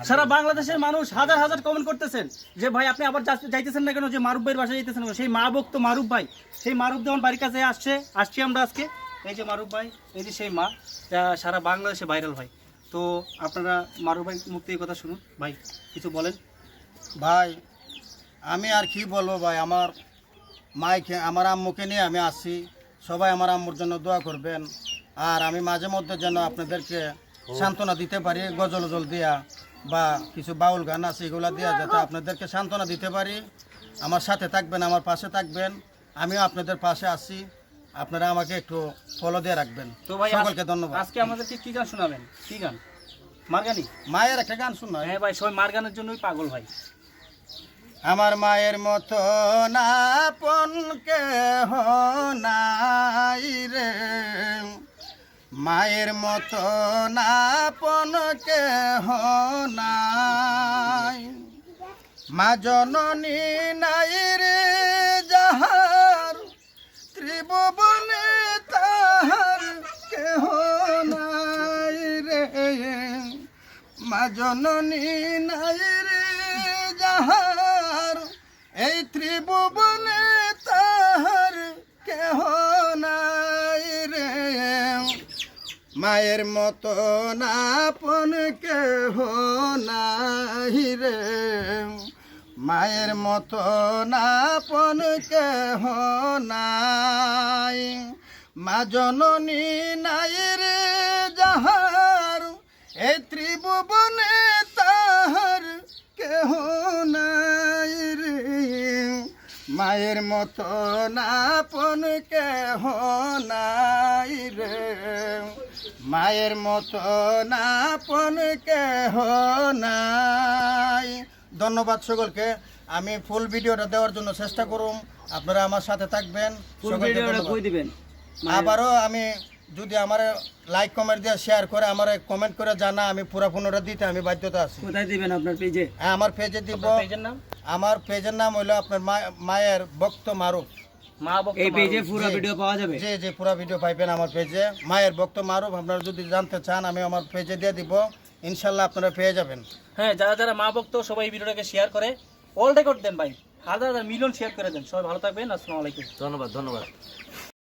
সারা বাংলাদেশের মানুষ হাজার হাজার কমেন্ট করতেছেন যে ভাই আপনি আবার যাইতেছেন না কেন, যে মারুফ ভাইয়ের বাসায় যাইতেছেন না কেন? সেই মা ভক্ত মারুফ ভাই, সেই মারুফ যেমন বাড়ির কাছে আসছি আমরা আজকে। এই যে মারুফ ভাই, এই যে সেই মা, যা সারা বাংলাদেশে ভাইরাল ভাই। তো আপনারা মারুফ ভাই মুখ থেকে কথা শুনুন ভাই, কিছু বলেন ভাই। আমি আর কি বলবো ভাই, আমার মাইকে আমার আম্মুকে নিয়ে আমি আসছি, সবাই আমার আম্মুর জন্য দোয়া করবেন। আর আমি মাঝে মধ্যে যেন আপনাদেরকে সান্ত্বনা দিতে পারি, গজল দিয়া বা কিছু বাউল গান আছে এগুলো দিয়া, যাতে আপনাদেরকে সান্ত্বনা দিতে পারি। আমার সাথে থাকবেন, আমার পাশে থাকবেন, আমিও আপনাদের পাশে আছি। আপনারা আমাকে একটু ফলো দিয়ে রাখবেন। তো ভাই সকলকে ধন্যবাদ। আজকে আমাদেরকে কি গান শোনাবেন? কি গান? মারগানি? মায়ের একটা গান শুন। হ্যাঁ ভাই, সবাই মারগানের জন্যই পাগল ভাই। আমার মায়ের মতো না আপনকে নাই রে, মায়ের মতো না আপনকে নাই, মা জননী নাই রে যাহার, ত্রিভুবনে তাহার কেহ নাই রে, মা জননী নাই রে যাহার, এই ত্রিভুবনে তাহার কেহ নাই রে, মায়ের মতো না আপন কেহ নাই রে, মায়ের মতো না আপন কেহ নাই, মা জননী নাই রে যাহার, এই ত্রিভুবনে তাহার কেহ নাই রে, মায়ের মতো না আপন কেহ নাই রে, মায়ের মতো না আপন কেহ নাই। ধন্যবাদ সকলকে। আমি ফুল ভিডিওটা দেওয়ার জন্য চেষ্টা করুম, আপনারা আমার সাথে থাকবেন। আবারও আমি যদি আমার লাইক কমেন্ট দিয়ে শেয়ার করে আমার কমেন্ট করে জানা, আমি পুরো পুনরা দিতে আমি বাধ্যতা আছি। কোথায় দিবেন? আপনার পেজে? হ্যাঁ, আমার পেজে দিব। পেজের নাম? আমার পেজের নাম হইলো আপনার মায়ের ভক্ত মারুফ। এই পেজে পুরো ভিডিও পাওয়া যাবে? জি জি, পুরো ভিডিও পাইবেন আমার পেজে, মায়ের ভক্ত মারুফ। আপনারা যদি জানতে চান আমি আমার পেজে দিয়ে দিব, ইনশাল্লাহ আপনারা পেয়ে যাবেন। হ্যাঁ, যারা যারা মা ভক্ত সবাই এই ভিডিওটাকে শেয়ার করে অল রেকর্ড দেন ভাই, হাজার হাজার মিলিয়ন শেয়ার করে দেন। সবাই ভালো থাকবেন। আসসালামু আলাইকুম। ধন্যবাদ।